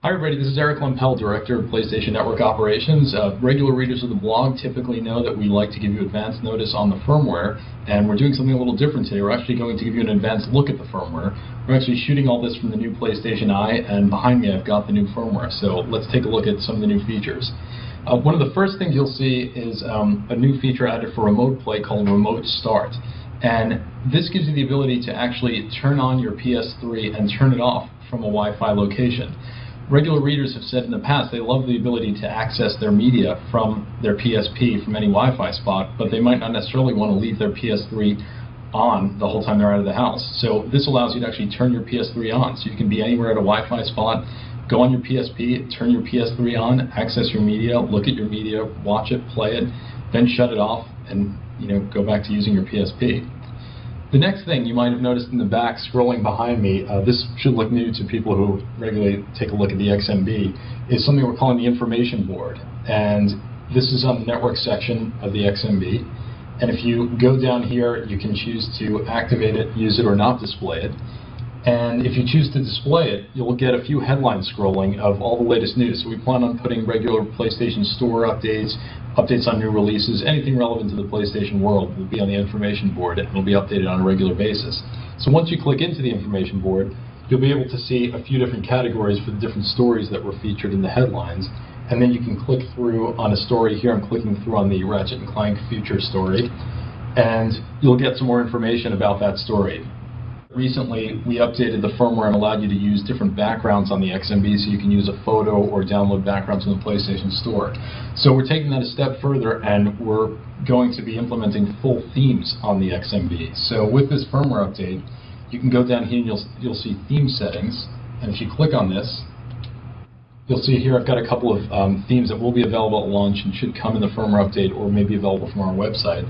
Hi everybody, this is Eric Lempel, Director of PlayStation Network Operations. Regular readers of the blog typically know that we like to give you advance notice on the firmware, and we're doing something a little different today. We're actually going to give you an advanced look at the firmware. We're actually shooting all this from the new PlayStation Eye, and behind me I've got the new firmware. So let's take a look at some of the new features. One of the first things you'll see is a new feature added for remote play called Remote Start. And this gives you the ability to actually turn on your PS3 and turn it off from a Wi-Fi location. Regular readers have said in the past they love the ability to access their media from their PSP from any Wi-Fi spot, but they might not necessarily want to leave their PS3 on the whole time they're out of the house. So this allows you to actually turn your PS3 on. So you can be anywhere at a Wi-Fi spot, go on your PSP, turn your PS3 on, access your media, look at your media, watch it, play it, then shut it off and go back to using your PSP. The next thing you might have noticed in the back, scrolling behind me, this should look new to people who regularly take a look at the XMB, is something we're calling the information board. And this is on the network section of the XMB. And if you go down here, you can choose to activate it, use it, or not display it. And if you choose to display it, you'll get a few headline scrolling of all the latest news. So we plan on putting regular PlayStation Store updates, updates on new releases, anything relevant to the PlayStation world will be on the information board and will be updated on a regular basis. So once you click into the information board, you'll be able to see a few different categories for the different stories that were featured in the headlines. And then you can click through on a story. Here I'm clicking through on the Ratchet & Clank Future story, and you'll get some more information about that story. Recently, we updated the firmware and allowed you to use different backgrounds on the XMB, so you can use a photo or download backgrounds from the PlayStation Store. So we're taking that a step further, and we're going to be implementing full themes on the XMB. So with this firmware update, you can go down here and you'll see theme settings, and if you click on this, you'll see here I've got a couple of themes that will be available at launch and should come in the firmware update or may be available from our website.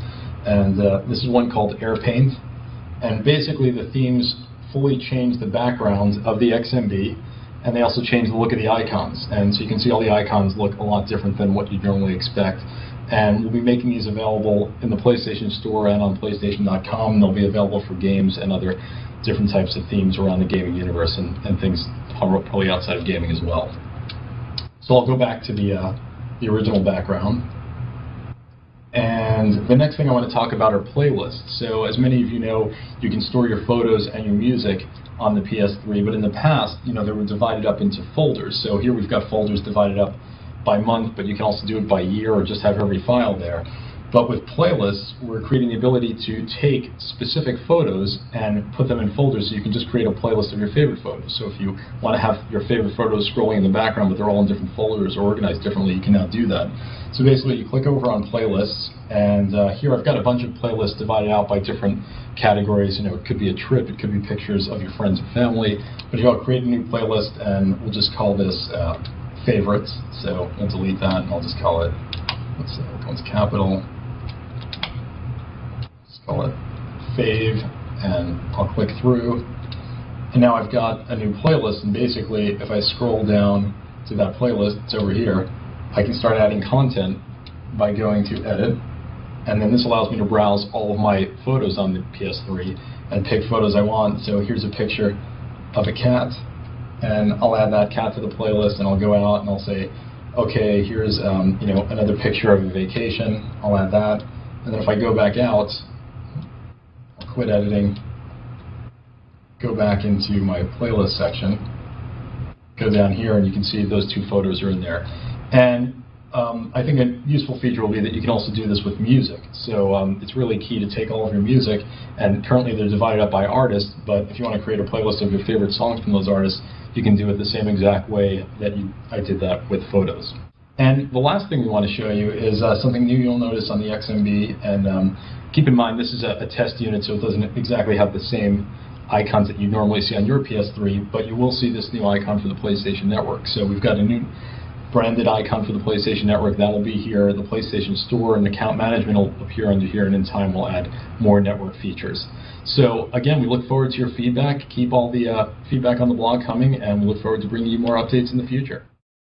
And this is one called Air Paint. And basically the themes fully change the background of the XMB, and they also change the look of the icons. And so you can see all the icons look a lot different than what you'd normally expect. And we'll be making these available in the PlayStation Store and on PlayStation.com. And they'll be available for games and other different types of themes around the gaming universe and things probably outside of gaming as well. So I'll go back to the original background. And the next thing I want to talk about are playlists. So as many of you know, you can store your photos and your music on the PS3, but in the past, they were divided up into folders. So here we've got folders divided up by month, but you can also do it by year or just have every file there. But with playlists, we're creating the ability to take specific photos and put them in folders, so you can just create a playlist of your favorite photos. So if you want to have your favorite photos scrolling in the background, but they're all in different folders or organized differently, you can now do that. So basically, you click over on playlists, and here I've got a bunch of playlists divided out by different categories. It could be a trip, it could be pictures of your friends and family. But here I'll create a new playlist, and we'll just call this favorites. So I'll delete that, and I'll just call it, let's say, one's capital. Call it fave, and I'll click through, and now I've got a new playlist. And basically, if I scroll down to that playlist, it's over here, I can start adding content by going to edit, and then this allows me to browse all of my photos on the PS3 and pick photos I want. So here's a picture of a cat, and I'll add that cat to the playlist, and I'll go out and I'll say, okay, here's another picture of a vacation. I'll add that, and then if I go back out, quit editing, go back into my playlist section, go down here, and you can see those two photos are in there. And I think a useful feature will be that you can also do this with music. So it's really key to take all of your music, and currently they're divided up by artist, but if you want to create a playlist of your favorite songs from those artists, you can do it the same exact way that I did that with photos. And the last thing we want to show you is something new you'll notice on the XMB, and keep in mind this is a test unit, so it doesn't exactly have the same icons that you normally see on your PS3, but you will see this new icon for the PlayStation Network. So we've got a new branded icon for the PlayStation Network. That'll be here. The PlayStation Store and account management will appear under here, and in time we'll add more network features. So again, we look forward to your feedback. Keep all the feedback on the blog coming, and we look forward to bringing you more updates in the future.